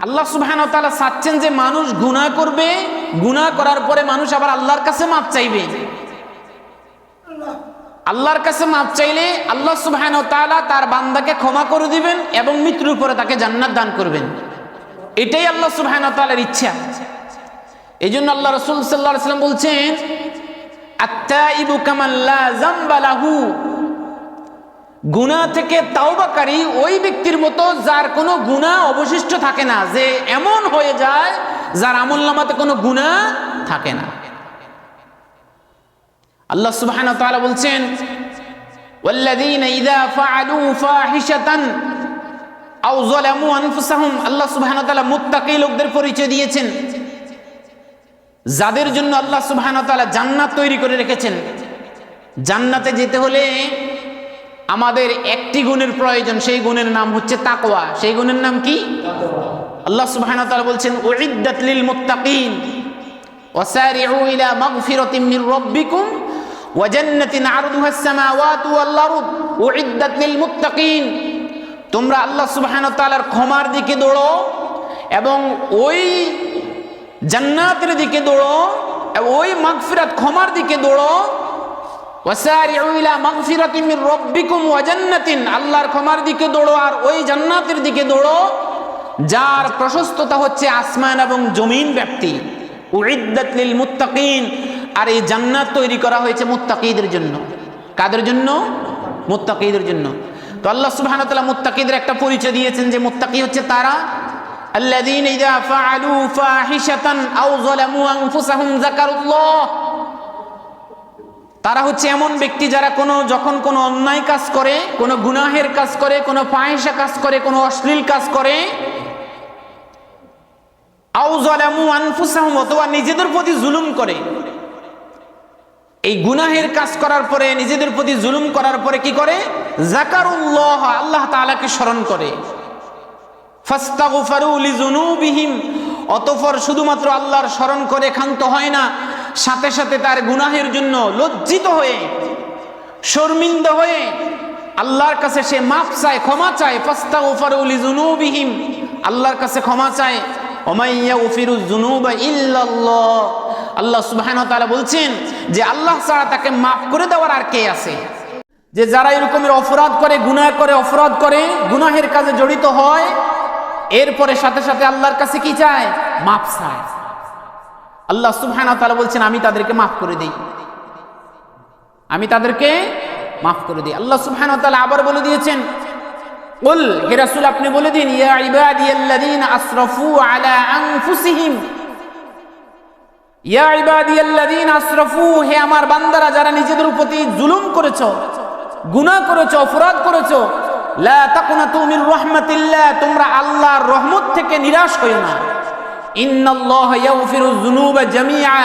আল্লাহ সুবহানাহু ওয়া তাআলা চাচ্ছেন যে মানুষ গুনাহ করবে, গুনাহ করার পরে মানুষ আবার আল্লাহর কাছে মাপ চাইবে। আল্লাহর কাছে মাপ চাইলে আল্লাহ সুবহানাহু ওয়া তাআলা তার বান্দাকে ক্ষমা করে দিবেন এবং মৃত্যুর পরে তাকে জান্নাত দান করবেন। এটাই আল্লাহ সুবহানাহু ওয়া তাআলার ইচ্ছা। এই জন্য আল্লাহ রাসূল সাল্লাল্লাহু আলাইহি ওয়াসাল্লাম বলছেন, আত-তাইবু কামান লা যামবা লাহু, গুনাহ থেকে তাওবাকারী ওই ব্যক্তির মতো যার কোনো গুনাহ অবশিষ্ট থাকে না, যে এমন হয়ে যায় যার আমলনামাতে কোনো গুনাহ থাকে না। আল্লাহ সুবহানাহু ওয়া তাআলা বলছেন, ওয়াল্লাযীনা ইযা ফাআলু ফাহিশাতান আও যালামু আনফুসাহুম, আল্লাহ সুবহানাহু ওয়া তাআলা মুত্তাকী লোকদের পরিচয় দিয়েছেন, যাদের জন্য আল্লাহ সুবহানাহু ওয়া তাআলা জান্নাত তৈরি করে রেখেছেন। জান্নাতে যেতে হলে আমাদের একটি গুণের প্রয়োজন, সেই গুণের নাম হচ্ছে তাকওয়া। সেই গুণের নাম কি? আল্লাহ সুবহানাহু ওয়া তাআলা বলছেন, উইদ্দাত লিল মুত্তাকিন ওয়াসারিউ ইলা মাগফিরাতিন মির রাব্বিকুম ওয়া জান্নাতিন আরদুহাস সামাওয়াতু ওয়াল আরদ উইদ্দাত লিল মুত্তাকিন। তোমরা আল্লাহ সুবহানাহু ওয়া তাআলার ক্ষমার দিকে দৌড়ো এবং ওই জান্নাতের দিকে দৌড়ো, ওই মাগফিরাত ক্ষমার দিকে দৌড়ো। ওয়াসারিউ ইলা মাগফিরাতিন মির রাব্বিকুম ওয়া জান্নাতিন, আল্লাহর ক্ষমার দিকে দৌড়ো আর ওই জান্নাতের দিকে দৌড়ো যার প্রশস্ততা হচ্ছে আসমান এবং জমিন ব্যাপ্তি। উইদ্দাত লিল মুত্তাকিন, আর এই জান্নাত তৈরি করা হয়েছে মুত্তাকীদের জন্য। কাদের জন্য? মুত্তাকীদের জন্য। তো আল্লাহ সুবহানাহু ওয়া তাআলা মুত্তাকীদের একটা পরিচয় দিয়েছেন যে মুত্তাকী হচ্ছে তারা, আল্লাযীনা ইযা ফাআলু ফাহিশাতান আও যালামু আনফুসাহুম যাকারুল্লাহ, তারা হচ্ছে এমন ব্যক্তি যারা যখন কোনো অন্যায় কাজ করে, কোনো গুনাহের কাজ করে, কোনো ফাহিশা কাজ করে, কোনো অশ্লীল কাজ করে, আও যালামু আনফুসাহুম, অথবা নিজেদের প্রতি জুলুম করে। এই গুনাহের কাজ করার পরে, নিজেদের প্রতি জুলুম করার পরে কি করে? যাকারুল্লাহ, আল্লাহ তাআলাকে স্মরণ করে। ফাস্তাগফারু লিযুনুবিহিম, অতঃপর শুধুমাত্র আল্লাহর স্মরণ করে ক্ষান্ত হয় না, সাথে সাথে তার গুনাহের জন্য লজ্জিত হয়ে, শর্মিন্দা হয়ে আল্লাহর কাছে সে মাফ চায়, ক্ষমা চায়। ফাস্তাগফারু লিযুনুবিহিম, আল্লাহর কাছে ক্ষমা চায়। ওয়া ইয়াগফিরুয যুনুবা ইল্লাল্লাহ, আল্লাহ সুবহানাহু ওয়া তাআলা বলছেন যে আল্লাহ ছাড়া তাকে মাফ করে দেওয়ার আর কে আছে? যে যারা এরকমের অপরাধ করে, গুনাহ করে, অপরাধ করে, গুনাহের কাজে জড়িত হয়, এরপরে সাথে সাথে আল্লাহর কাছে কি চায়? মাফ চায়। আল্লাহ সুবহানাহু ওয়া তাআলা বলছেন আমি তাদেরকে মাফ করে দেই, আমি তাদেরকে মাফ করে দিই। আল্লাহ সুবহানাহু ওয়া তাআলা আবার বলে দিয়েছেন, কুল, হে রাসূল আপনি বলে দিন, ইয়া ইবাদিয়াল্লাযীনা আসরাফু আলা আনফুসিহিম, ইয়া ইবাদিয়াল্লাযীনা আসরাফু, হে আমার বান্দারা যারা নিজেদের প্রতি জুলুম করেছো, গুনাহ করেছো, অপরাধ করেছো, লা তাকুনাতু মির রাহমাতিল্লাহ, তোমরা আল্লাহর রহমত থেকে নিরাশ হইও না। ইন্নাল্লাহা ইয়াগফিরুয যুনুবা জামিআ,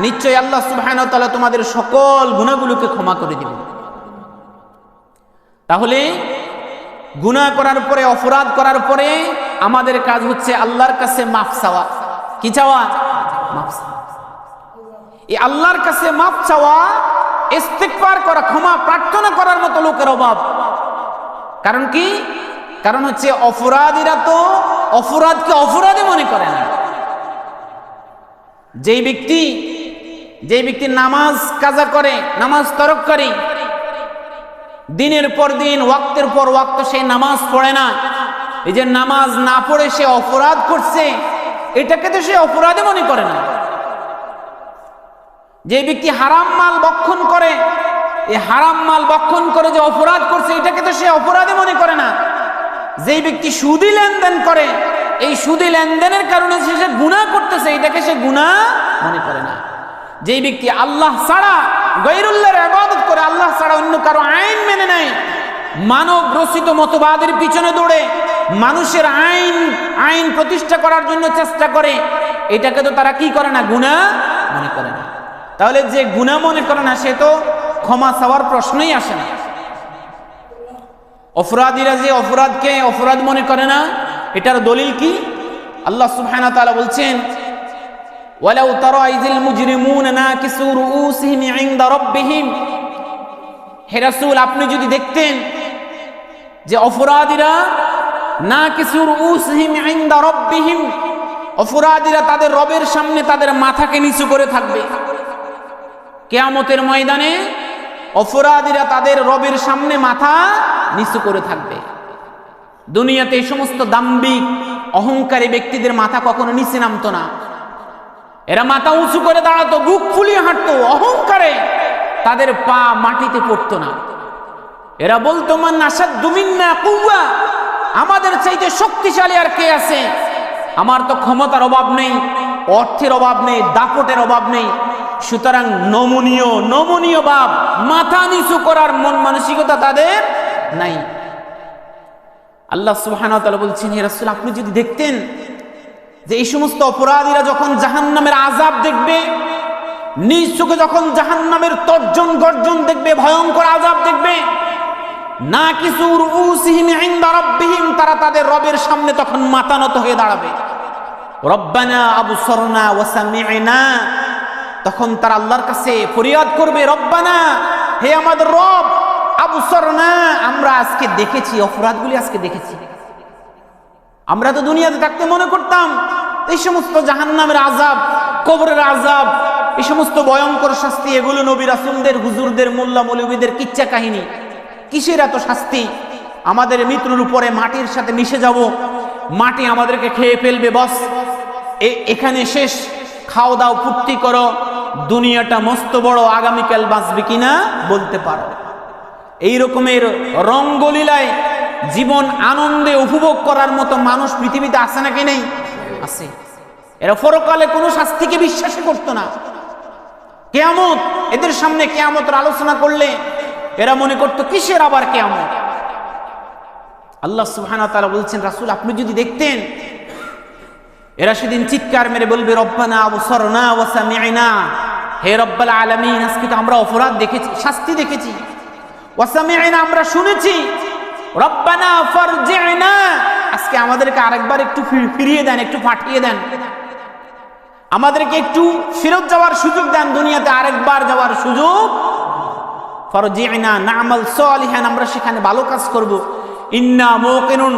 নিশ্চয় আল্লাহ সুবহানাহু ওয়া তাআলা তোমাদের সকল গুনাহগুলোকে ক্ষমা করে দিবেন। তাহলে গুনাহ করার পরে, অপরাধ করার পরে আমাদের কাজ হচ্ছে আল্লাহর কাছে মাফ চাওয়া। কি চাওয়া? মাফ চাওয়া। এই আল্লাহর কাছে মাফ চাওয়া, ইস্তিগফার করা, ক্ষমা প্রার্থনা করার মতো লোকের অভাব। কারণ কি? কারণ হচ্ছে অপরাধীরা তো অপরাধকে অপরাধী মনে করে না। যেই ব্যক্তি নামাজ কাজা করে, নামাজ তরক করে, দিনের পর দিন, ওয়াক্তের পর ওয়াক্ত সে নামাজ পড়ে না, এই যে নামাজ না পড়ে সে অপরাধ করছে, এটাকে তো সে অপরাধী মনে করে না। যে ব্যক্তি হারাম মাল ভক্ষণ করে, এই হারাম মাল ভক্ষণ করে যে অপরাধ করছে, এটাকে তো সে অপরাধী মনে করে না। যেই ব্যক্তি সুদি লেনদেন করে, এই সুদি লেনদেনের কারণে সে গুনাহ করতেছে, এটাকে সে গুনাহ মনে করে না। যেই ব্যক্তি আল্লাহ ছাড়া গায়রুল্লাহর ইবাদত করে, আল্লাহ ছাড়া অন্য কারো আইন মেনে নেয়, মানব রচিত মতবাদের পিছনে দৌড়ে মানুষের আইন প্রতিষ্ঠা করার জন্য চেষ্টা করে, এটাকে তো তারা কি করে না? গুনাহ মনে করে না। তাহলে যে গুনাহ মনে করে না, সে তো ক্ষমা চাওয়ার প্রশ্নই আসে না। অপরাধীরা যে অপরাধকে অপরাধ মনে করে না, এটার দলিল কি? আল্লাহ সুবহানাহু ওয়া তাআলা বলছেন, ওয়ালাউ তারা ইযিল মুজরিমুনা নাকিসু রুউসিহিম ইনদা রাব্বিহিম, হে রাসূল আপনি যদি দেখতেন যে অপরাধীরা নাকিসুর উসহিম ইনদা রাব্বিহিম, অপরাধীরা তাদের রবের সামনে তাদের মাথাকে নিচু করে থাকবে। কিয়ামতের ময়দানে অপরাধীরা তাদের রবের সামনে মাথা নিচু করে থাকবে। দুনিয়াতে এই সমস্ত দাম্ভিক অহংকারী ব্যক্তিদের মাথা কখনো নিচে নামতো না। এরা মাথা উঁচু করে দাঁড়াতো, বুক ফুলিয়ে হাঁটতো, অহংকারে তাদের পা মাটিতে পড়তো না। এরা বলতো মান আসাদ্দু মিন্না কুওয়া, আমাদের চাইতে শক্তিশালী আর কে আছে? আমার তো ক্ষমতার অভাব নেই, অর্থের অভাব নেই, দাপটের অভাব নেই, সুতরাং নমনীয় ভাব, মাথা নিচু করার মন মানসিকতা তাদের নাই। আল্লাহ সুবহানাহু ওয়া তাআলা বলছেন, হে রাসূল, আপনি যদি দেখতেন যে এই সমস্ত অপরাধীরা যখন জাহান্নামের আযাব দেখবে, নিজ চোখে যখন জাহান্নামের তর্জন গর্জন দেখবে, ভয়ঙ্কর আযাব দেখবে, নাকিসুর রুউসিহিম ইনদা রাব্বিহিম, তারা তাদের রবের সামনে তখন মাথা নত হয়ে দাঁড়াবে। রব্বানা আবসারনা ওয়া সামি'না, তখন তারা আল্লাহর কাছে ফরিয়াদ করবে, রব্বানা, হে আমাদের রব, আবসারনা, আমরা আজকে দেখেছি, অপরাধগুলি আজকে দেখেছি। আমরা তো দুনিয়াতে থাকতে মনে করতাম এই সমস্ত জাহান্নামের আযাব, কবরের আযাব, এই সমস্ত ভয়ঙ্কর শাস্তি, এগুলো নবী রাসূলদের, হুজুরদের, মোল্লা মৌলবীদের কিচ্ছা কাহিনী। কিসের এত শাস্তি? আমাদের মৃত্যুর উপরে মাটির সাথে মিশে যাব, মাটি আমাদেরকে খেয়ে ফেলবে, বস এখানে শেষ, খাও দাও, ফুর্তি করো, দুনিয়াটা মস্ত বড়, আগামীকাল বাঁচবে কিনা বলতে পারো। এই রকমের রঙ্গলীলায় জীবন আনন্দে উপভোগ করার মতো মানুষ পৃথিবীতে আছে নাকি নেই? আছে। এরা পরকালে কোনো শাস্তিকে বিশ্বাসই করতো না। কিয়ামত, এদের সামনে কিয়ামতের আলোচনা করলে এরা মনে করতো কিসের আবার কিয়ামত। আল্লাহ সুবহানাহু ওয়া তাআলা বলছেন, রাসূল, আপনি যদি দেখতেন, এরা সেদিন চিৎকার মেরে বলবে, রব্বানা আবসারনা ওয়া সামি'না, হে রব্বুল আলামিন, আজকে তো আমরা অপরাধ দেখেছি, শাস্তি দেখেছি, ওয়া সামি'না, আমরা শুনেছি, রব্বানা ফারজি'না, আজকে আমাদেরকে আরেকবার একটু ফিরিয়ে দেন, একটু পাঠিয়ে দেন, আমাদেরকে একটু ফেরত যাওয়ার সুযোগ দেন, দুনিয়াতে আরেকবার যাওয়ার সুযোগ। ফারজি'না না'মাল সালিহান, আমরা সেখানে ভালো কাজ করব। ইন্না মুকিনুন,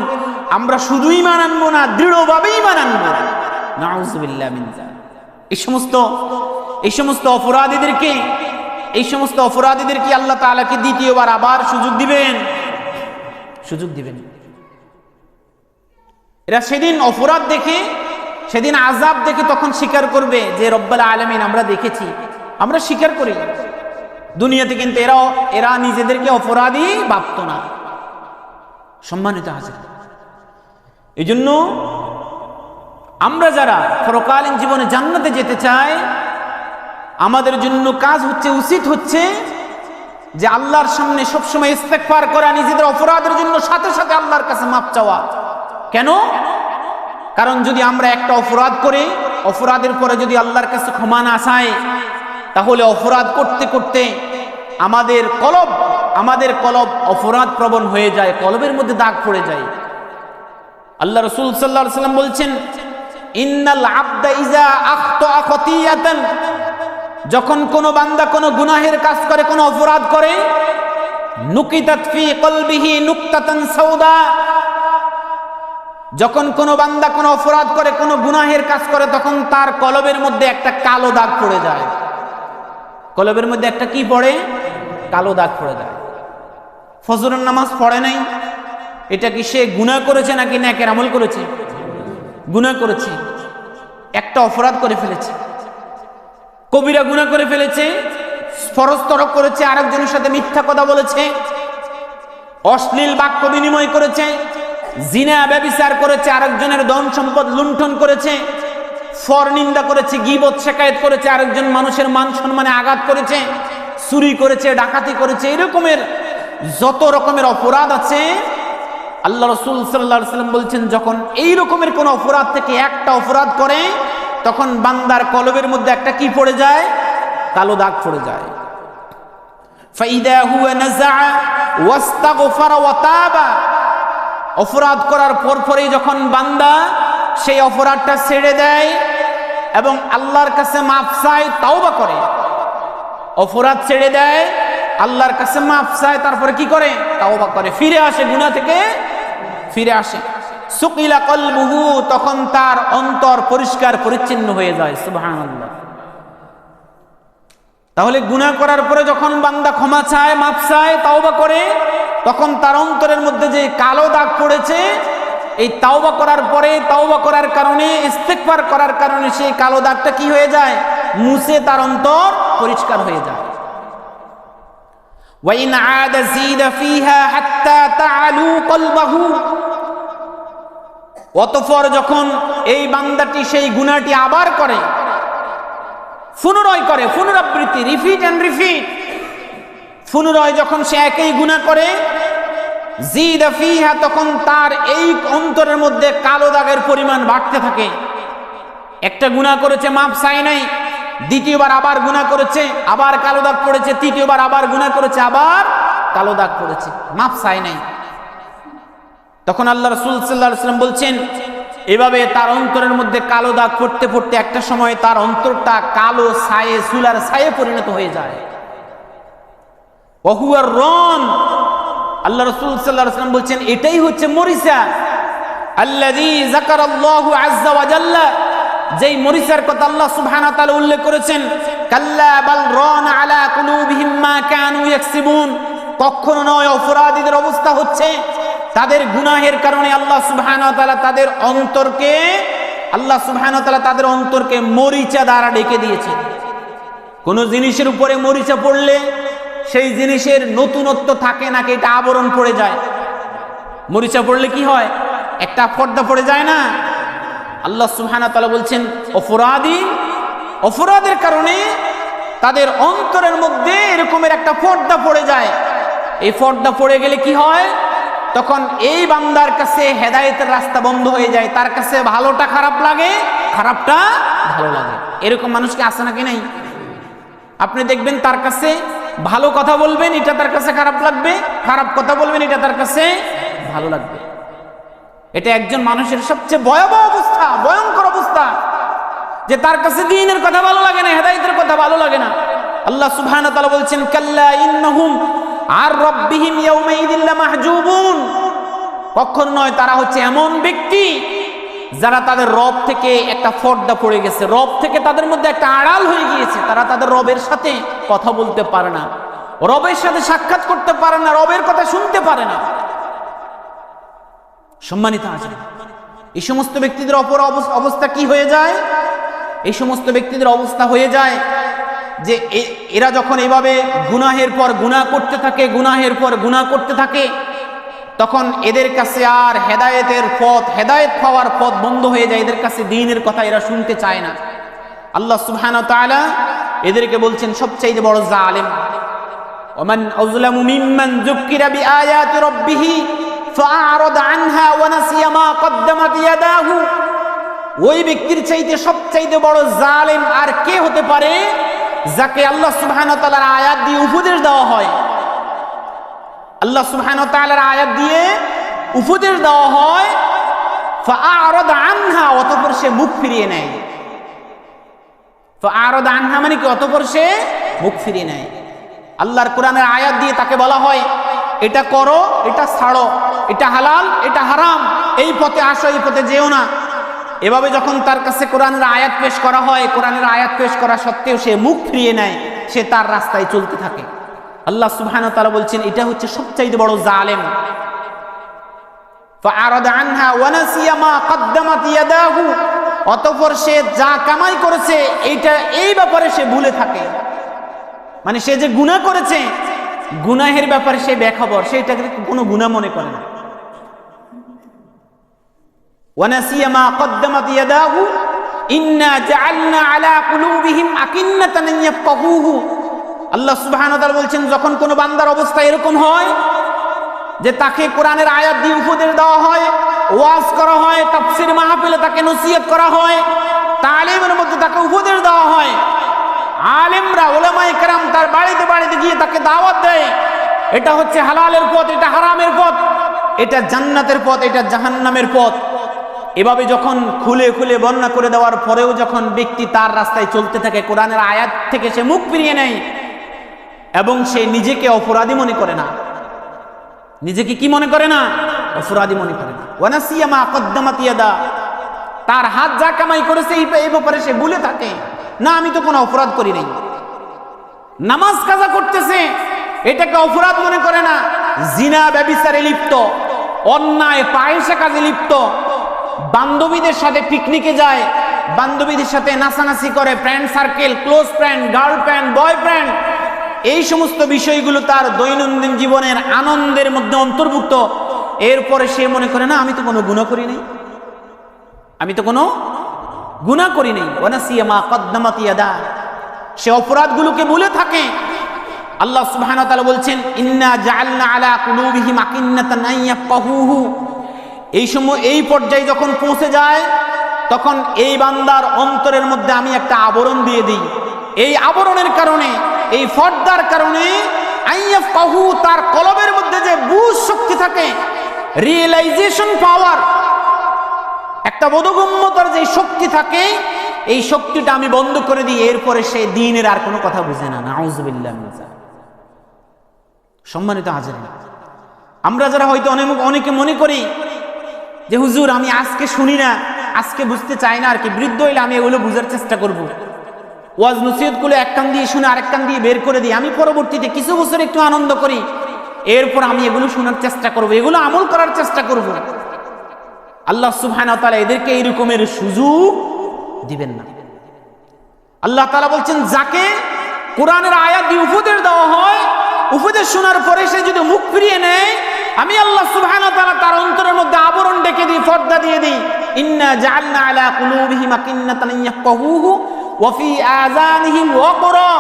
আমরা শুধু ঈমান আনবো না, দৃঢ়ভাবে ঈমান আনবো। নাউযুবিল্লাহ মিন যালিক। এই সমস্ত অপরাধীদেরকে আল্লাহ তাআলা কি দ্বিতীয়বার আবার সুযোগ দিবেন? সুযোগ দিবেন। এরা সেদিন অপরাধ দেখে, সেদিন আযাব দেখে তখন স্বীকার করবে যে রব্বুল আলামিন, আমরা দেখেছি, আমরা স্বীকার করি। দুনিয়াতে কিন্তু এরা নিজেদেরকে অপরাধী ভাবত না। সম্মানিত হাজির, এই জন্য আমরা যারা পরকালীন জীবনে জান্নাতে যেতে চাই, আমাদের জন্য কাজ হচ্ছে, উচিত হচ্ছে যে আল্লাহর সামনে সবসময় ইস্তেগফার করা, নিজেদের অপরাধের জন্য সাথে সাথে আল্লাহর কাছে মাপ চাওয়া। কেন? কারণ যদি আমরা একটা অপরাধ করে অপরাধের পরে যদি আল্লাহর কাছে ক্ষমা না চাই, তাহলে অপরাধ করতে করতে আমাদের কলব অপরাধ প্রবণ হয়ে যায়, কলবের মধ্যে দাগ পড়ে যায়। আল্লাহ রাসূল সাল্লাল্লাহু আলাইহি ওয়াসাল্লাম বলছেন, ইন্নাল আবদা ইযা আখতা খতিয়াতান, যখন কোনো বান্দা কোনো গুনাহের কাজ করে, কোনো অপরাধ করে, নুকিতাত ফি কলবিহি নুকতাতান সাউদা, যখন কোনো বান্দা কোনো অপরাধ করে, কোনো গুনাহের কাজ করে, তখন তার কলবের মধ্যে একটা কালো দাগ পড়ে যায়। কলবের মধ্যে একটা কি পড়ে? কালো দাগ পড়ে যায়। ফজরের নামাজ পড়ে নাই, এটা কি সে গুনাহ করেছে নাকি নেকের আমল করেছে? গুনাহ করেছে, একটা অপরাধ করে ফেলেছে, কবিরা গুনাহ করে ফেলেছে, ফরজ তরক করেছে, আরেকজনের সাথে মিথ্যা কথা বলেছে, অশ্লীল বাক্য বিনিময় করেছে, জিনা ব্যভিচার করেছে, আরেকজনের ধন সম্পদ লুণ্ঠন করেছে, পরনিন্দা করেছে, গীবত শিকায়েত করেছে, আরেকজন মানুষের মান সম্মানে আঘাত করেছে, চুরি করেছে, ডাকাতি করেছে, এরকমের যত রকমের অপরাধ আছে, আল্লাহ রাসূল সাল্লাল্লাহু আলাইহি ওয়াসাল্লাম বলছেন, যখন এই রকমের কোন অপরাধ থেকে একটা অপরাধ করে, তখন বান্দার কলবের মধ্যে একটা কি পড়ে যায়? কালো দাগ পড়ে যায়। ফাইদা হুয়া নাযা ওয়াস্তাগফারা ওয়া তাবা, অপরাধ করার পরপরই যখন বান্দা সেই অপরাধটা ছেড়ে দেয় এবং আল্লাহর কাছে মাফ চায়, তাওবা করে, অপরাধ ছেড়ে দেয়, আল্লাহর কাছে মাফ চায়, তারপরে কি করে? তাওবা করে, ফিরে আসে, গুনাহ থেকে ফিরে আসে। সুকিলা কলবুহু, তখন তার অন্তর পরিষ্কার পরিচ্ছন্ন হয়ে যায়। সুবহানাল্লাহ। তাহলে গুনাহ করার পরে যখন বান্দা ক্ষমা চায়, মাফ চায়, তাওবা করে, তখন তার অন্তরের মধ্যে যে কালো দাগ পড়েছে, এই তাওবা করার পরে, তাওবা করার কারণে, ইস্তেগফার করার কারণে সেই কালো দাগটা কি হয়ে যায়? মুছে তার অন্তর পরিষ্কার হয়ে যায়। ওয়া ইন আদা জিদা ফিহা হাত্তা তাআলু কলবাহু, অতঃপর যখন এই বান্দাটি সেই গুনাহটি আবার করে, পুনরায় করে, পুনরাবৃত্তি, রিপিট এন্ড রিপিট, পুনরায় যখন সে একই গুনাহ করে, জিদা ফিহা, তখন তার এই অন্তরের মধ্যে কালো দাগের পরিমাণ বাড়তে থাকে। একটা গুনাহ করেছে, মাপ চাই নাই, দ্বিতীয়বার আবার গুনাহ করেছে, আবার কালো দাগ পড়েছে, তৃতীয়বার আবার গুনাহ করেছে, আবার কালো দাগ পড়েছে, মাপ চাই নাই। তখন আল্লাহ রাসূল সাল্লাল্লাহু আলাইহি ওয়াসাল্লাম বলছেন, এভাবে তার অন্তরের মধ্যে কালো দাগ পড়তে পড়তে একটা সময় তার অন্তরটা কালো ছায়ে, চুলার ছায়ে পরিণত হয়ে যায়। ওহুয়ার রন, আল্লাহ রাসূল সাল্লাল্লাহু আলাইহি ওয়াসাল্লাম বলছেন, এটাই হচ্ছে মরিচা। আল্লাযী যাকারাল্লাহু আযযা ওয়া জাল্লা, যেই মরিচার কথা আল্লাহ সুবহানাহু ওয়া তাআলা উল্লেখ করেছেন, কাল্লা বাল রানা আলা কুলুবিহিম মা কানু ইয়াকসিবুন, কখনো নয়, অপরাধীদের অবস্থা হচ্ছে তাদের গুনাহের কারণে আল্লাহ সুবহানাহু ওয়া তাআলা তাদের অন্তরকে মরিচা দ্বারা ঢেকে দিয়েছেন। কোন জিনিসের উপরে মরিচা পড়লে সেই জিনিসের নতুনত্ব থাকে নাকি, এটা আবরণ পড়ে যায়। মরিচা পড়লে কি হয়? একটা পর্দা পড়ে যায় না? আল্লাহ সুবহানাহু ওয়া তাআলা বলছেন, অপরাধের কারণে তাদের অন্তরের মধ্যে এরকমের একটা পর্দা পড়ে যায়। এই পর্দা পড়ে গেলে কি হয়? তখন এই বান্দার কাছে হেদায়েতের রাস্তা বন্ধ হয়ে যায়। তার কাছে ভালোটা খারাপ লাগে, খারাপটা ভালো লাগে। এরকম মানুষ কি আছে নাকি নাই? আপনি দেখবেন তার কাছে ভালো কথা বলবেন, এটা তার কাছে খারাপ লাগবে, খারাপ কথা বলবেন, এটা তার কাছে ভালো লাগবে। এটা একজন মানুষের সবচেয়ে ভয়াবহ অবস্থা, ভয়ঙ্কর অবস্থা, যে তার কাছে দ্বীনের কথা ভালো লাগে না, হেদায়েতের কথা ভালো লাগে না। আল্লাহ সুবহানাহু ওয়া তাআলা বলছেন, কাল্লা ইন্নাহুম আর রাব্বিহিম ইয়াউমাইযিন লামাহজুবুন, কখনো নয়, তারা হচ্ছে এমন ব্যক্তি যারা তাদের রব থেকে একটা পর্দা পড়ে গেছে, রব থেকে তাদের মধ্যে একটা আড়াল হয়ে গিয়েছে। তারা তাদের রবের সাথে কথা বলতে পারে না, রবের সাথে সাক্ষাৎ করতে পারে না, রবের কথা শুনতে পারে না। সম্মানিত আছে, এই সমস্ত ব্যক্তিদের অপর অবস্থা কি হয়ে যায়? এই সমস্ত ব্যক্তিদের অবস্থা হয়ে যায় যে এরা যখন এভাবে গুনাহের পর গুনাহ করতে থাকে, গুনাহের পর গুনাহ করতে থাকে, তখন এদের কাছে আর হেদায়েতের পথ, হেদায়েত পাওয়ার পথ বন্ধ হয়ে যায়। এদের কাছে দ্বীনের কথা এরা শুনতে চায় না। আল্লাহ সুবহানাহু ওয়া তাআলা এদেরকে বলছেন সবচেয়ে বড় জালেম। ওমান আযলামু মিম্মান যুক্কিরা বিআয়াতি রাব্বিহি ফাআরাদা আনহা ওয়া নাসিয়া মা কদ্দামাত ইয়াদাহু, ওই ব্যক্তির চাইতে সবচেয়ে বড় জালেম আর কে হতে পারে, যাকে আল্লাহ সুবহানাহু ওয়া তাআলার আয়াত দিয়ে উপদেশ দেওয়া হয়। আল্লাহ সুবহানাহু ওয়া তাআলার আয়াত দিয়ে উপদেশ দেওয়া হয়, ফাআরাদা আনহা, অতঃপর সে মুখ ফিরিয়ে নেয়। ফাআরাদা আনহা মানে কি? অতঃপর সে মুখ ফিরিয়ে নেয়। আল্লাহর কোরআনের আয়াত দিয়ে তাকে বলা হয়, এটা করো, এটা ছাড়ো, এটা হালাল, এটা হারাম, এই পথে আসো, এই পথে যেও না। এভাবে যখন তার কাছে কোরআনের আয়াত পেশ করা হয়, কোরআনের আয়াত পেশ করা সত্ত্বেও সে মুখ ফিরিয়ে নেয়, সে তার রাস্তায় চলতে থাকে। আল্লাহ সুবহানাহু ওয়া তাআলা বলছেন, এটা হচ্ছে সবচেয়ে বড় জালেম। ফাআরাদা আনহা ওয়া নাসিয়া মা কদ্দামাত ইয়াদাহু, অতঃপর সে যা কামাই করেছে এইটা, এই ব্যাপারে সে ভুলে থাকে। মানে সে যে গুনাহ করেছে, গুনাহের ব্যাপারে সে বেখবর, সে এটাকে কোনো গুনাহ মনে করে না। ওয়া নাসিয়া মা কদ্দামাত ইয়াদাহু ইন্না জাআলনা আলা কুলুবিহিম আকিন্নাতান ইয়াফকাহুহু। আল্লাহ সুবহানাহু ওয়া তাআলা বলছেন, যখন কোনো বান্দার অবস্থা এরকম হয় যে তাকে কোরআনের আয়াত দিয়ে উপদেশ দেওয়া হয়, ওয়াজ করা হয়, তাফসীর মাহফিলে তাকে নসিহত করা হয়, তালিমের মধ্যে তাকে উপদেশ দেওয়া হয়, আলেমরা, উলামায়ে কেরাম তার বাড়িতে বাড়িতে গিয়ে তাকে দাওয়াত দেয়, এটা হচ্ছে হালালের পথ, এটা হারামের পথ, এটা জান্নাতের পথ, এটা জাহান্নামের পথ। এভাবে যখন খুলে খুলে বর্ণনা করে দেওয়ার পরেও যখন ব্যক্তি তার রাস্তায় চলতে থাকে, কোরআনের আয়াত থেকে সে মুখ ফিরিয়ে নেয় এবং সে নিজেকে অপরাধী মনে করে না। নিজেকে কি মনে করে না? অপরাধী মনে করে না। ওয়া নাসিয়া মা কদ্দামাত ইয়াদা, তার হাত যা কামাই করেছে এই ব্যাপারে সে ভুলে থাকে, না আমি তো কোনো অপরাধ করি নাই। নামাজ কাজা করতেছে, এটাকে অপরাধ মনে করে না। জিনা ব্যভিচারে লিপ্ত, অন্যায় ফাহিশা কাজে লিপ্ত, বান্ধবীদের সাথে পিকনিকে যায়, বান্ধবীদের সাথে নাচানাচি করে, friend circle, close friend, girlfriend, boyfriend, এই সমস্ত বিষয়গুলো তার দৈনন্দিন জীবনের আনন্দের মধ্যে অন্তর্ভুক্ত। এরপরে সে মনে করে না আমি তো কোনো গুনাহ করি নাই, আমি তো কোনো গুনাহ করি নাই। ওয়া নাসিয়া মা কদ্দামাত ইয়াদা, সে অপরাধগুলোকে ভুলে থাকে। আল্লাহ সুবহানাহু ওয়া তাআলা বলছেন ইন্না জাআলনা আলা কুলুবিহিম আকিন্নাতান আন ইয়াফকাহুহু, এই সময় এই পর্যায়ে যখন পৌঁছে যায় তখন এই বান্দার অন্তরের মধ্যে আমি একটা আবরণ দিয়ে দিই। এই আবরণের কারণে, এই পর্দার কারণে আন ইয়াফকাহু, তার কলবের মধ্যে যে বুঝ শক্তি থাকে, রিয়েলাইজেশন পাওয়ার, একটা বোধগম্যতার যে শক্তি থাকে, এই শক্তিটা আমি বন্ধ করে দিই। এরপরে সে দ্বীনের আর কোনো কথা বুঝে না। নাউযুবিল্লাহ মিন যালিক। সম্মানিত হাজিরিন, আমরা যারা হয়তো অনেকে মনে করি যে হুজুর আমি আজকে শুনি না, আজকে বুঝতে চাই না আর কি, বৃদ্ধ হইলে আমি এগুলো বুঝার চেষ্টা করব, ওয়াজ নসিহত গুলো এক কান দিয়ে শুনে আরেক কান দিয়ে বের করে দিই, আমি পরবর্তীতে কিছু বছর একটু আনন্দ করি, এরপর আমি এগুলো শোনার চেষ্টা করব, এগুলো আমল করার চেষ্টা করব। আল্লাহ সুবহানাহু ওয়া তাআলা এদেরকে এই রকমের সুযোগ দিবেন না। আল্লাহ তাআলা বলছেন যাকে কোরআনের আয়াত দিয়ে উপদেশ দেওয়া হয়, উপদেশ শোনার পরে সে যদি মুখ ফিরিয়ে নেয়, আমি আল্লাহ সুবহানাহু ওয়া তাআলা তার অন্তরের মধ্যে আবরণ ডেকে দিই, পর্দা দিয়ে দিই। ইন্না জাআলনা আলা কুলুবিহিম আকিন্নাতান আন ইয়াফকাহুহু ওয়া ফি আযানিহিম ওয়াকরা,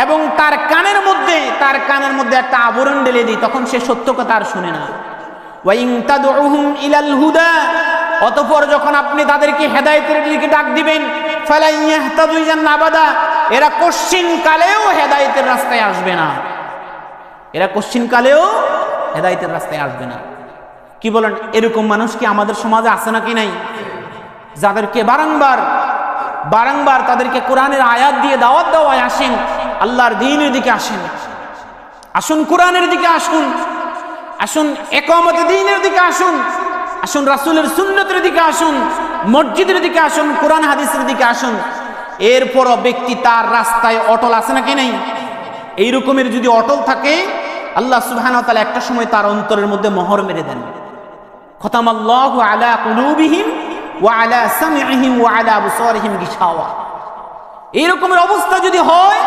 এবং তার কানের মধ্যে একটা আবরণ ঢেলে দিই, তখন সে সত্য কথা আর শুনে না। ওয়া ইন তাদউহুম ইলাল হুদা, অতঃপর যখন আপনি তাদেরকে হেদায়েতের দিকে ডাক দিবেন, ফালা ইয়াহতাদু ইযান আবাদা, এরা কোশ্চিন কালেও হেদায়েতের রাস্তায় আসবে না, এরা কোশ্চিন কালেও হেদায়েতের রাস্তায় আসবে না। কি বলেন, এরকম মানুষ কি আমাদের সমাজে আছে নাকি নাই? যাদেরকে বারংবার তাদেরকে কোরআনের আয়াত দিয়ে দাওয়াত দেওয়ায় আসেন, আল্লাহর দ্বীনের দিকে আসেন, আসুন কোরআনের দিকে আসুন, আসুন ইকামতে দ্বীনের দিকে আসুন, আসুন রাসূলের সুন্নতের দিকে আসুন, মসজিদের দিকে আসুন, কোরআন হাদিসের দিকে আসুন। এরপরও ব্যক্তি তার রাস্তায় অটল আছে নাকি নাই? এই রকমের যদি অটল থাকে, আল্লাহ সুবহানাহু ওয়া তাআলা একটা সময় তার অন্তরের মধ্যে মোহর মেরে দেন। খতামাল্লাহু আলা কুলুবিহিম ওয়া আলা সামইহিম ওয়া আলা আবসারিহিম গিশাওয়া। এই রকমের অবস্থা যদি হয়,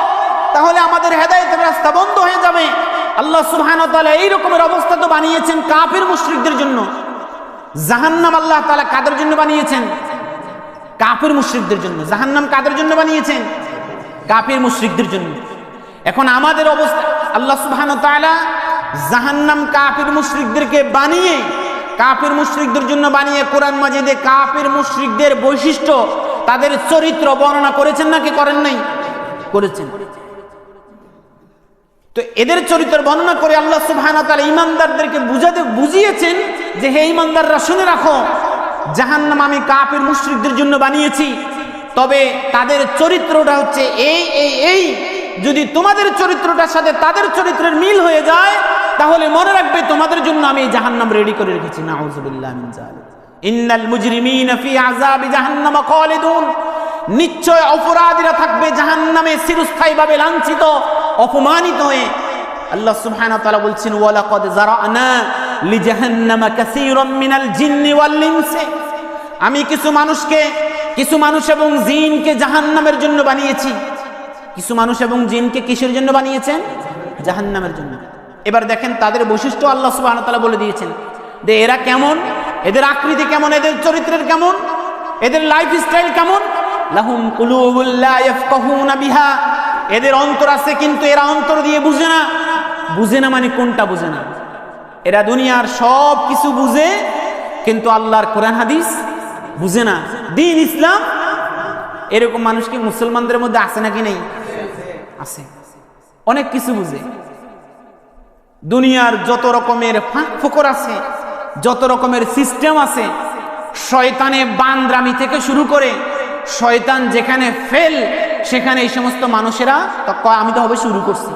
তাহলে আমাদের হেদায়েতের রাস্তা বন্ধ হয়ে যাবে। আল্লাহ সুবহানাহু ওয়া তাআলা এই রকমের অবস্থা তো বানিয়েছেন কাফির মুশরিকদের জন্য। জাহান্নাম আল্লাহ তাআলা কাদের জন্য বানিয়েছেন? কাফির মুশরিকদের জন্য। জাহান্নাম কাদের জন্য বানিয়েছেন? কাফির মুশরিকদের জন্য। এখন আমাদের অবস্থা, আল্লাহ সুবহানাহু ওয়া তাআলা জাহান্নাম কাফির মুশরিকদেরকে বানিয়ে, কাফির মুশরিকদের জন্য বানিয়ে কোরআন মাজিদে কাফির মুশরিকদের বৈশিষ্ট্য, তাদের চরিত্র বর্ণনা করেছেন নাকি করেন নাই? করেছেন। তো এদের চরিত্র বর্ণনা করে আল্লাহ সুবহানাহু ওয়া তাআলা ঈমানদারদেরকে বুঝিয়েছেন যে হে ঈমানদাররা শুনে রাখো, জাহান্নাম আমি কাফির মুশরিকদের জন্য বানিয়েছি, তবে তাদের চরিত্রটা হচ্ছে এই যদি তোমাদের চরিত্রটার সাথে তাদের চরিত্রের মিল হয়ে যায়, তাহলে মনে রাখবে তোমাদের জন্য আমি এই জাহান্নাম রেডি করে রেখেছি। নাউযুবিল্লাহি মিন যালিক। ইন্নাল মুজরিমিনা ফি আযাবি জাহান্নাম খালিদুন, নিশ্চয় অপরাধীরা থাকবে জাহান্নামে চিরস্থায়ীভাবে লাঞ্ছিত, অপমানিত হয়ে। আল্লাহ সুবহানাহু ওয়া তাআলা বলছেন ওয়ালাকাদ যারানা লিজাহান্নামা কাসীরাম মিনাল জিন্নি ওয়াল ইনসি, আমি কিছু মানুষ এবং জিনকে জাহান্নামের জন্য বানিয়েছি। কিছু মানুষ এবং জিনকে কিসের জন্য বানিয়েছেন? জাহান্নামের জন্য। এবার দেখেন তাদের বৈশিষ্ট্য আল্লাহ সুবহানাহু ওয়া তাআলা বলে দিয়েছেন যে এরা কেমন, এদের আকৃতি কেমন, এদের চরিত্রের কেমন, এদের লাইফ স্টাইল কেমন। লাহুম কুলুবুল লা ইয়াফকাহুনা বিহা, এদের অন্তর আছে কিন্তু এরা অন্তর দিয়ে বুঝে না। বুঝে না মানে কোনটা বুঝে না? এরা দুনিয়ার সব কিছু বুঝে কিন্তু আল্লাহর কোরআন হাদিস বুঝে না, দ্বীন ইসলাম। এরকম মানুষ কি মুসলমানদের মধ্যে আছে নাকি নেই? আছে। অনেক কিছু বুঝে, দুনিয়ার যত রকমের ফাঁক ফোকর আছে, যত রকমের সিস্টেম আছে, শয়তানে বান্দরামি থেকে শুরু করে শয়তান যেখানে ফেল, সেখানে এই সমস্ত মানুষেরা তো কয় আমি তো হবে শুরু করছি।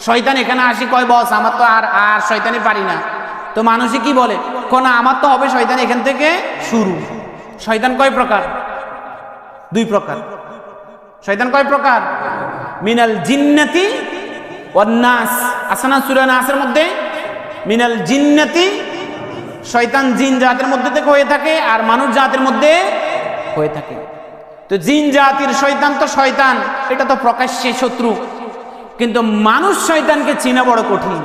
শয়তান এখানে আসি কয় বস আমার তো আর শয়তানি পারি না, তো মানুষে কি বলে, কোন আমার তো হবে শয়তান এখান থেকে শুরু। শয়তান কয় প্রকার? 2 প্রকার। শয়তান কয় প্রকার? মিনাল জিন্নাতি ওয়ান নাস। আসনা সূরা নাসের মধ্যে মিনাল জিন্নাতি, শয়তান জিন জাতের মধ্যে থেকে হয়ে থাকে আর মানুষ জাতের মধ্যে হয়ে থাকে। তো জিন জাতির শয়তান তো শয়তান, এটা তো প্রকাশ্যে শত্রু, কিন্তু মানুষ শয়তানকে চেনা বড় কঠিন।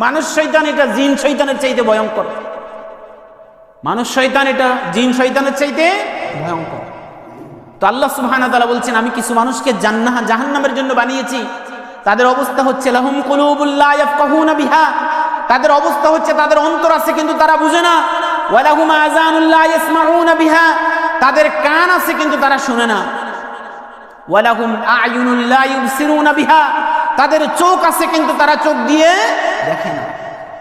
মানুষ শয়তান এটা জিন শয়তানের চাইতে ভয়ঙ্কর। মানুষ শয়তান এটা জিন শয়তানের চাইতে ভয়ঙ্কর। তো আল্লাহ সুবহানাহু ওয়া তাআলা বলছেন, আমি কিছু মানুষকে জাহান্নামের জন্য বানিয়েছি। তাদের অবস্থা হচ্ছে লাহুম কুলুবুল লা ইয়াফকাহুনা বিহা, তাদের অবস্থা হচ্ছে তাদের অন্তর আছে কিন্তু তারা বুঝে না। ওয়া লাহুম আযানুল লা ইয়াসমাউনা বিহা, তাদের কান আছে কিন্তু তারা শুনে না। ওয়া লাহুম আ'য়ুনুল লা ইউবসিরুনা বিহা, তাদের চোখ আছে কিন্তু তারা চোখ দিয়ে দেখে না।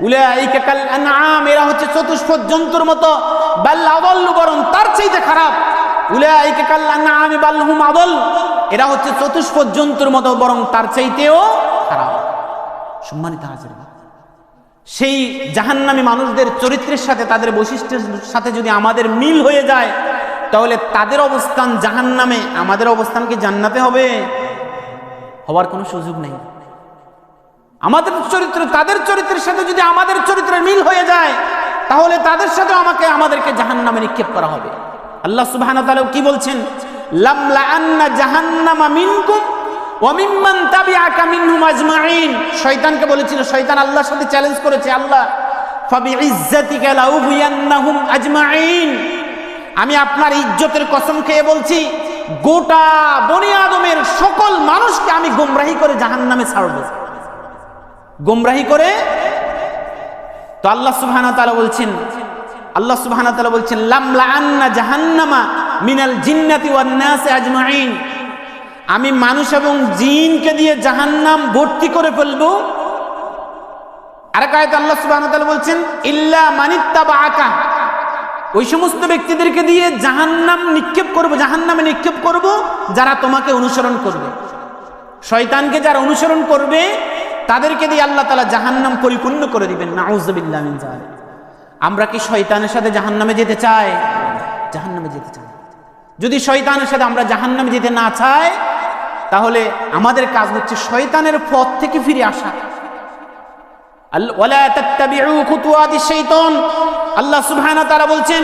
উলাইকা কাল আনআম, এরা হচ্ছে চতুষ্পদ জন্তুর মতো। বাল আদাল্লু, বরং তার চাইতে খারাপ। উলাইকা কাল আনআম বাল হুম আদাল, এরা হচ্ছে চতুষ্পদ জন্তুর মতো বরং তার চাইতেও খারাপ। সম্মানিত হাজির, সেই জাহান্নামী মানুষদের চরিত্রের সাথে তাদের বৈশিষ্ট্যের সাথে যদি আমাদের মিল হয়ে যায়, তাহলে তাদের অবস্থান জাহান্নামে, আমাদের অবস্থান কি জান্নাতে হবে? হওয়ার কোনো সুযোগ নেই। আমাদের চরিত্র তাদের চরিত্রের সাথে যদি আমাদের চরিত্রের মিল হয়ে যায়, তাহলে তাদের সাথে আমাদেরকে জাহান্নামে নিক্ষেপ করা হবে। আল্লাহ সুবহানাহু ওয়া তাআলা কি বলছেন? লামলা আন্না জাহান্নামা মিনকুম ওয়া মিম্মান তাবিআকা মিনহুম আজমাইন। শয়তানকে বলেছিল, শয়তান আল্লাহর সাথে চ্যালেঞ্জ করেছে, আল্লাহ ফাবিইজ্জাতিকা লাউগিয়ান্নাহুম আজমাইন, আমি আপনার ইজ্জতের কসম খেয়ে বলছি, গোটা বনি আদমের সকল মানুষকে আমি গোমরাহি করে জাহান্নামে ছাড়ব, গোমরাহি করে। তো আল্লাহ সুবহানাহু ওয়া তাআলা বলছেন লামলা আন্না জাহান্নামা মিনাল জিন্নাতি ওয়ান নাস আজমাইন, আমি মানুষ এবং জিনকে দিয়ে জাহান্নাম ভর্তি করে ফেলবো। আরেক আয়াতে আল্লাহ সুবহানাহু ওয়া তাআলা বলছেন ইল্লা মানিত্তাবাআকা, ওই সমস্ত ব্যক্তিদেরকে দিয়ে জাহান্নামে নিক্ষেপ করব যারা তোমাকে অনুসরণ করবে। শয়তানকে যারা অনুসরণ করবে তাদেরকে দিয়ে আল্লাহ তাআলা জাহান্নাম পরিপূর্ণ করে দিবেন। নাউযুবিল্লাহি মিন যালিক। আমরা কি শয়তানের সাথে জাহান্নামে যেতে চাই? জাহান্নামে যেতে চাই। যদি শয়তানের সাথে আমরা জাহান্নামে যেতে না চাই, তাহলে আমাদের কাজ হচ্ছে শয়তানের পথ থেকে ফিরে আসা। ওয়ালা তাত্তাবিউ খুতুওয়াতিশ শাইতান, আল্লাহ সুবহানাহু ওয়া তাআলা বলছেন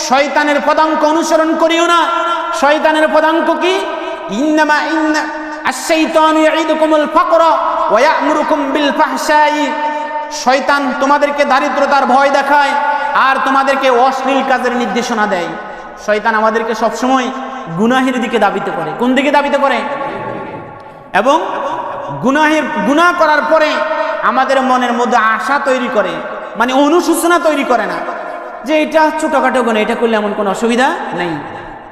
শয়তানের পদাঙ্ক অনুসরণ করিও না। শয়তানের পদাঙ্ক কি? ইন্নামা আশ-শাইতানু ইয়াইদুকুমুল ফাকরা ওয়া ইয়া'মুরুকুম বিল ফাহশাই, শয়তান তোমাদেরকে দারিদ্রতার ভয় দেখায় আর তোমাদেরকে অশ্লীল কাজের নির্দেশনা দেয়। শয়তান আমাদেরকে সবসময় গুনাহের দিকে দাবিত করে। কোন দিকে দাবিত করে? এবং গুনাহ করার পরে আমাদের মনের মধ্যে আশা তৈরি করে, মানে অনুশোচনা তৈরি করে না যে এটা ছোটখাটো গুনাহ, এটা করলে এমন কোনো অসুবিধা নেই।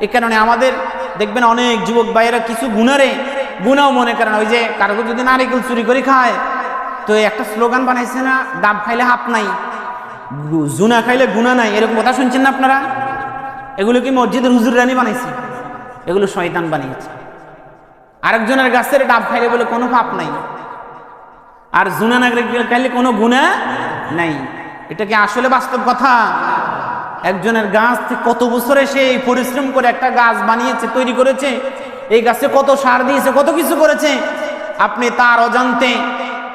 এই কারণে আমাদের দেখবেন অনেক যুবক ভাইয়েরা কিছু গুনাও মনে করেন। ওই যে কারো যদি নারিকেল চুরি করে খায়, তো একটা স্লোগান বানাইছে না, ডাব খাইলে হাত নাই, জুনা খাইলে গুনাহ নাই, এরকম কথা শুনছেন না আপনারা? এগুলো কি মসজিদের হুজুররানি বানাইছে? এগুলো শয়তান বানিয়েছে। আরেকজনের গাছের ডাব খাইলে বলে কোনো পাপ নাই, আর জুনা নারিকেল খাইলে কোনো গুনাহ নাই। এটা কি আসলে বাস্তব কথা? একজনের গাছ থেকে কত বছরে সে পরিশ্রম করে একটা গাছ বানিয়েছে, তৈরি করেছে, এই গাছে কত সার দিয়েছে, কত কিছু করেছে, আপনি তার অজান্তে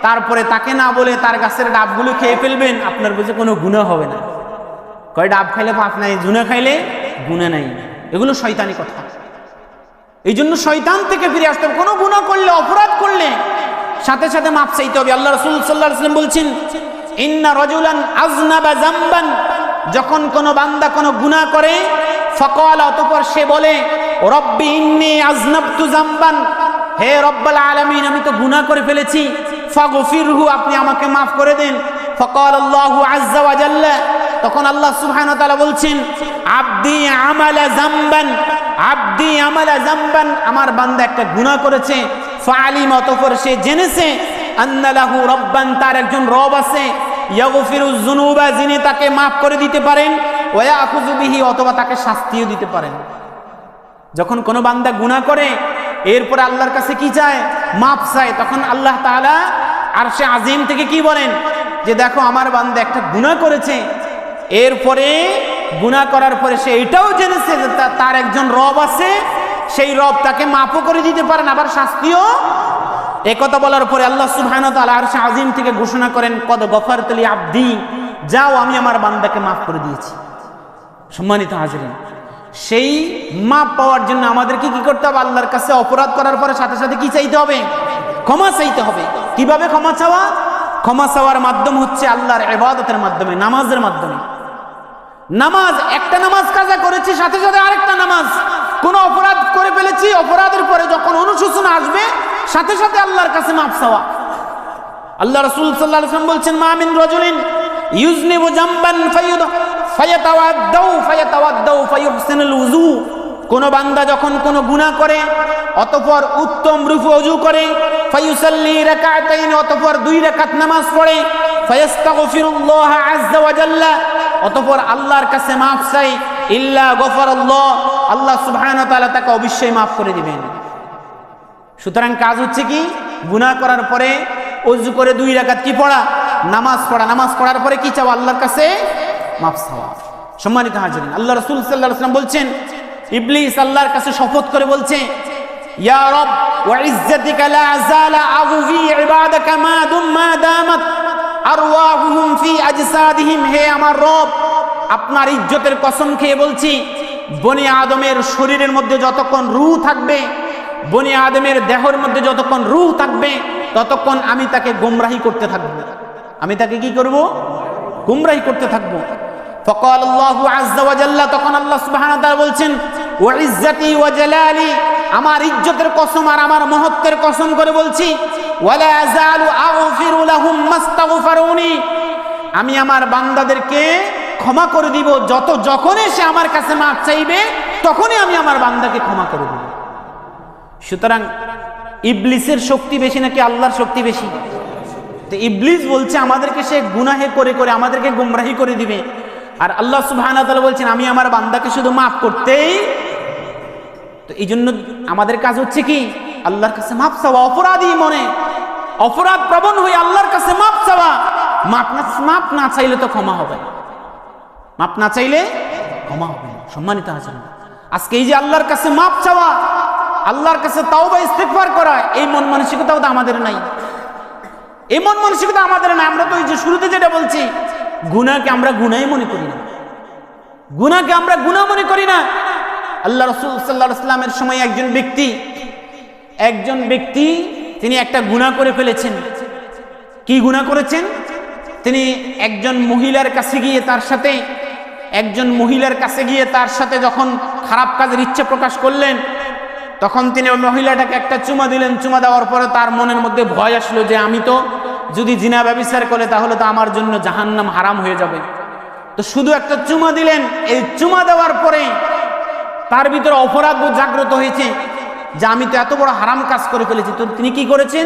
তারপরে তাকে না বলে তার গাছের ডাবগুলো খেয়ে ফেলবেন, আপনার বুঝে কোনো গুনাহ হবে না। কয় ডাব খাইলে পাপ নাই, জুনা খাইলে গুনাহ নাই। এগুলো শয়তানি কথা। এই জন্য শয়তান থেকে ফিরে আসতে হবে। কোনো গুনাহ করলে, অপরাধ করলে সাথে সাথে মাপ চাইতে হবে। আল্লাহ রাসূল সাল্লাল্লাহু আলাইহি ওয়াসাল্লাম বলছেন ইন্না রাজুলান আযনাবা যামবান, যখন কোনো বান্দা কোনো গুনাহ করে, ফাকালা, অতঃপর সে বলে রব্বি ইন্নী আযনাবতু যামবান, হে রব্বুল আলামিন আমি তো গুনাহ করে ফেলেছি, ফাগফিরহু, আপনি আমাকে মাফ করে দেন। ফাকালা আল্লাহু আযজা ওয়া জাল্লা, তখন আল্লাহ সুবহানাহু ওয়া তাআলা বলছেন আবদি আমালা যামবান, আবদি আমালা যামবান, আমার বান্দা একটা গুনাহ করেছে। ফাআলিম, অতঃপর সে জেনেছে আন্না লাহু রব্বান, তার একজন রব আছে, ইয়াগফিরুয যুনুবা, যিনি তাকে মাফ করে দিতে পারেন, ওয়া ইয়াখুযু বিহি, অথবা তাকে শাস্তিও দিতে পারেন। যখন কোনো বান্দা গুনাহ করে এরপরে আল্লাহর কাছে কি চায়? মাফ চায়, তখন আল্লাহ তাআলা আরশে আজিম থেকে কি বলেন? যে দেখো আমার বান্দা একটা গুনাহ করেছে, এরপরে গুনাহ করার পরে সে এটাও জেনেছে যে তার একজন রব আছে, সেই রব তাকে মাফও করে দিতে পারেন, আবার শাস্তিও। একথা বলার পরে আল্লাহ সুবহানাহু ওয়া তাআলা আরশে আজিম থেকে ঘোষণা করেন, কদ গফারতু লি আবদি, যাও আমি আমার বান্দাকে মাফ করে দিয়েছি। সম্মানিত হাজিরিন, সেই মাপ পাওয়ার জন্য আমাদেরকে কি করতে হবে? আল্লাহর কাছে অপরাধ করার পরে সাথে সাথে কি চাইতে হবে? ক্ষমা চাইতে হবে। কিভাবে ক্ষমা চাওয়া? ক্ষমা চাওয়ার মাধ্যম হচ্ছে আল্লাহর ইবাদতের মাধ্যমে, নামাজের মাধ্যমে। নামাজ, একটা নামাজ কাজা করেছি, সাথে সাথে আরেকটা নামাজ। কোন অপরাধ করে ফেলেছি, অপরাধের পরে যখন অনুশোচনা আসবে সাথে সাথে আল্লাহর কাছে মাপ চাওয়া। আল্লাহ রাসূল সাল্লাল্লাহু আলাইহি ওয়াসাল্লাম বলছেন, মা মিন রাজুলিন ইউযনিবু যামবান ফায়াতাওয়াদ্দাউ ফায়ুহসিনুল উযু। কোন বান্দা যখন কোন গুনাহ করে অতঃপর উত্তম রূপে ওযু করে, ফায়ুসাল্লি রাকাতাইন, অতঃপর 2 রাকাত নামাজ পড়ে, ফায়াস্তাগফিরুল্লাহ আযজা ওয়া জাল্লা, অতঃপর আল্লাহর কাছে মাফ চাই, ইল্লা গফারাল্লাহ, আল্লাহ সুবহানাহু ওয়া তাআলা তাকে অবশ্যই মাফ করে দিবেন। সুতরাং কাজ হচ্ছে কি? গুনাহ করার পরে ওযু করে 2 রাকাত কি পড়া? নামাজ পড়া। নামাজ পড়ার পরে কি চাওয়া? আল্লাহর কাছে মাফ চাওয়া। সম্মানিত হাজিরিন, আল্লাহ রাসূল সাল্লাল্লাহু আলাইহি ওয়াসাল্লাম বলছেন, ইবলিস আল্লাহর কাছে শপথ করে বলছে, ইয়া রব ওয়া ইজ্জাতিকা লা আযালা আযফি ইবাদাকা মা দামাত আরওয়াহুহুম ফি আজসাদিহিম, হে আমার রব, আপনার ইজ্জতের কসম খেয়ে বলছি, বনি আদমের শরীরের মধ্যে যতক্ষণ রূহ থাকবে, বনি আদমের দেহের মধ্যে যতক্ষণ রূহ থাকবে, ততক্ষণ আমি তাকে গোমরাহি করতে থাকবো। আমি তাকে কি করব? গোমরাহি করতে থাকবো। ফাকাল আল্লাহু আযজা ওয়া জাল্লা, তখন আল্লাহ সুবহানাহু ওয়া তাআলা বলছেন, ওয়া ইজ্জাতি ওয়া জালালি, আমার ইজ্জতের কসম আর আমার মহত্বের কসম করে বলছি, ওয়ালা আযালু আগফিরু লাহুম মাস্তাগফারুনি, আমি আমার বান্দাদেরকে ক্ষমা করে দিব, যখনই সে আমার কাছে মাফ চাইবে তখনই আমি আমার বান্দাকে ক্ষমা করে দেব। সুতরাং ইবলিসের শক্তি বেশি নাকি আল্লাহর শক্তি বেশি? তো ইবলিস বলছে আমাদেরকে সে গুনাহে করে করে আমাদেরকে গুমরাহি করে দিবে, আর আল্লাহ সুবহানাহু ওয়া তাআলা বলছেন আমি আমার বান্দাকে শুধু মাফ করতেই। তো এই জন্য আমাদের কাজ হচ্ছে কি? আল্লাহর কাছে মাফ চাওয়া। অপরাধী মনে, অপরাধ প্রবণ হয়ে আল্লাহর কাছে মাফ চাওয়া। মাফ না চাইলে তো ক্ষমা হবে না, মাফ না চাইলে ক্ষমা হবে না। সম্মানিত আছেন, আজকে এই যে আল্লাহর কাছে মাফ চাওয়া, আল্লাহর কাছে তাওবা ইস্তিগফার করা, এই মন মানসিকতাও তো আমাদের নাই। এই মন মানসিকতা আমাদের নাই। আমরা তো এই যে শুরুতে যেটা বলছি, গুনাহকে আমরা গুনাহই মনে করি না, গুনাহকে আমরা গুনাহ মনে করি না। আল্লাহ রাসূল সাল্লাল্লাহু আলাইহি ওয়াসাল্লামের সময় একজন ব্যক্তি তিনি একটা গুনাহ করে ফেলেছেন। কি গুনাহ করেছেন? তিনি একজন মহিলার কাছে গিয়ে তার সাথে যখন খারাপ কাজের ইচ্ছে প্রকাশ করলেন, তখন তিনি ওই মহিলাটাকে একটা চুমা দিলেন। চুমা দেওয়ার পরে তার মনের মধ্যে ভয় আসলো যে আমি তো যদি জিনা ব্যভিচার করে তাহলে তো আমার জন্য জাহান্নাম হারাম হয়ে যাবে। তো শুধু একটা চুমা দিলেন। এই চুমা দেওয়ার পরে তার ভিতরে অপরাধ জাগ্রত হয়েছে যে আমি তো এত বড় হারাম কাজ করে ফেলেছি। তো তিনি কি করেছেন?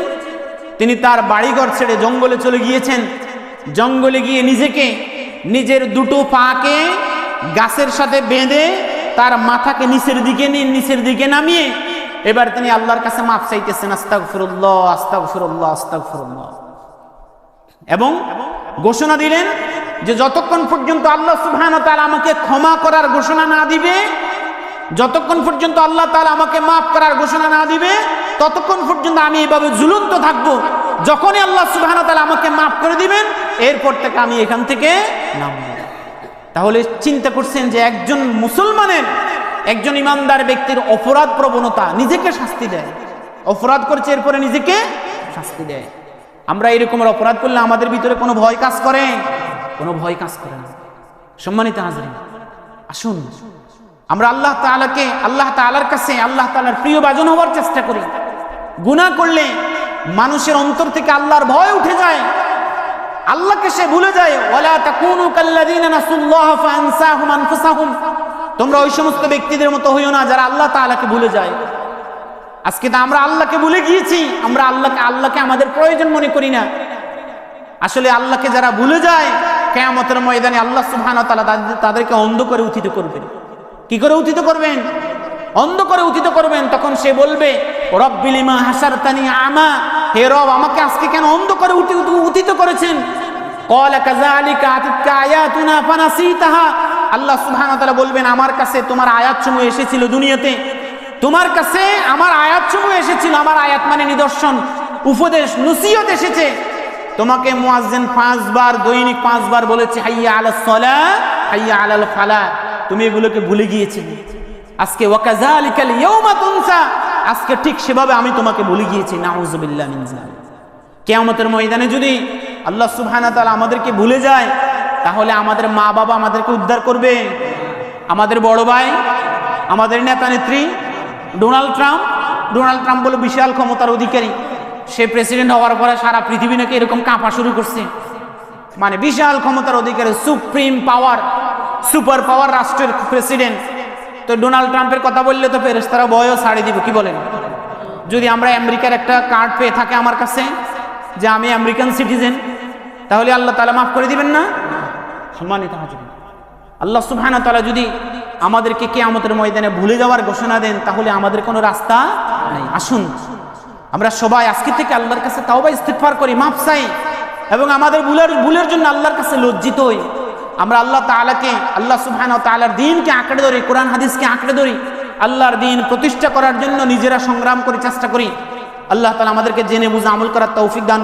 তিনি তার বাড়িঘর ছেড়ে জঙ্গলে চলে গিয়েছেন। জঙ্গলে গিয়ে নিজের 2টো পাকে গাছের সাথে বেঁধে তার মাথাকে নিচের দিকে নামিয়ে এবার তিনি আল্লাহর কাছে মাফ চাইতেছেন, আস্তাগফিরুল্লাহ আস্তাগফিরুল্লাহ আস্তাগফিরুল্লাহ, এবং ঘোষণা দিলেন যে যতক্ষণ পর্যন্ত আল্লাহ সুবহানাহু ওয়া তাআলা আমাকে ক্ষমা করার ঘোষণা না দিবে, যতক্ষণ পর্যন্ত আল্লাহ তাআলা আমাকে মাফ করার ঘোষণা না দিবে, ততক্ষণ পর্যন্ত আমি এইভাবে ঝুলন্ত থাকবো। যখনই আল্লাহ সুবহানাহু ওয়া তাআলা আমাকে মাফ করে দিবেন, এরপর থেকে আমি এখান থেকে নামব। তাহলে চিন্তা করছেন যে একজন মুসলমানের, একজন ইমানদার ব্যক্তির অপরাধ প্রবণতা, নিজেকে শাস্তি দেয়। অপরাধ করছে এরপরে নিজেকে শাস্তি দেয়। আমরা এরকমের অপরাধ করলে আমাদের ভিতরে কোনো ভয় কাজ করে? কোনো ভয় কাজ করে না। সম্মানিত হাজিরিন, আসুন আমরা আল্লাহ তাআলার কাছে আল্লাহ তাআলার প্রিয় ভাজন হওয়ার চেষ্টা করি। গুনাহ করলে মানুষের অন্তর থেকে আল্লাহর ভয় উঠে যায়, আল্লাহকে সে ভুলে যায়। ওয়ালা তাকুনু কাল্লাযিনা নাসুল্লাহ ফাআনসাহুম আনফুসাহুম, তোমরা ওই সমস্ত ব্যক্তিদের মতো হইও না যারা আল্লাহ তাআলাকে ভুলে যায়। আজকে তো আমরা আল্লাহকে ভুলে গিয়েছি, আমরা আল্লাহকে আমাদের প্রয়োজন মনে করি না। আসলে আল্লাহকে যারা ভুলে যায়, কিয়ামতের ময়দানে আল্লাহ সুবহানাহু ওয়া তাআলা তাদেরকে অন্ধ করে উত্থিত করবেন। কি করে উত্থিত করবেন? অন্ধ করে উত্থিত করবেন। তখন সে বলবে, রব্বি লিমা হাসারতানি আমা, হে রব আমাকে আজকে কেন অন্ধ করে উত্থিত করেছেন? ক্বালা কাযালিকা আতাতকা আয়াতুনা ফানাসিতাহা, আল্লাহ সুবহানাহু ওয়া তাআলা বলবেন আমার কাছে তোমার আয়াতসমূহ এসেছিল দুনিয়াতে, তোমার কাছে আমার আয়াতসমূহ এসেছিল, আমার আয়াত মানে নিদর্শন, উপদেশ, নসিহত এসেছে, তোমাকে মুয়াজ্জিন 5 বার দৈনিক 5 বার বলেছে হাইয়া আলাস সালাহ হাইয়া আলাল ফালাহ, তুমি এগুলোকে ভুলে গিয়েছিলে। আজকে ওয়াকাযালিকাল ইয়াউমা তুনসা, আজকে ঠিক সেভাবে আমি তোমাকে ভুলে গিয়েছি। নাউযুবিল্লাহি মিন যালিক। কিয়ামতের ময়দানে যদি আল্লাহ সুবহানাহু ওয়া তাআলা আমাদেরকে ভুলে যায়, তাহলে আমাদের মা বাবা আমাদেরকে উদ্ধার করবে? আমাদের বড় ভাই, আমাদের নেতা নেত্রী ডোনাল্ড ট্রাম্প বলে বিশাল ক্ষমতার অধিকারী, সে প্রেসিডেন্ট হওয়ার পরে সারা পৃথিবী নাকি এরকম কাঁপা শুরু করছে, মানে বিশাল ক্ষমতার অধিকারী, সুপ্রিম পাওয়ার, সুপার পাওয়ার রাষ্ট্রের প্রেসিডেন্ট। তো ডোনাল্ড ট্রাম্পের কথা বললে তো ফেরেশতারা ভয়ও ছাড়িয়ে দিব, কি বলেন? যদি আমরা আমেরিকার একটা কার্ড পেয়ে থাকে আমার কাছে যে আমি আমেরিকান সিটিজেন, তাহলে আল্লাহ তাআলা মাফ করে দিবেন না? সম্মানিত হাজির, আল্লাহ সুবহানাহু ওয়া তাআলা যদি আমাদেরকে কিয়ামতের ময়দানে ভুলে যাওয়ার ঘোষণা দেন, তাহলে আমাদের কোনো রাস্তা নেই। আসুন আমরা সবাই আজকে থেকে আল্লাহর কাছে তাওবা ইস্তিগফার করি, মাফ চাই, এবং আমাদের ভুলের জন্য আল্লাহর কাছে লজ্জিত হই। আমরা আল্লাহ তাআলাকে, আল্লাহ সুবহানাহু ওয়া তাআলার দ্বীনকে আঁকড়ে ধরি, কোরআন হাদিসকে আঁকড়ে ধরি, আল্লাহর দ্বীন প্রতিষ্ঠা করার জন্য নিজেরা সংগ্রাম করে চেষ্টা করি। আল্লাহ তাআলা আমাদেরকে জেনে বুঝে আমল করার তৌফিক দান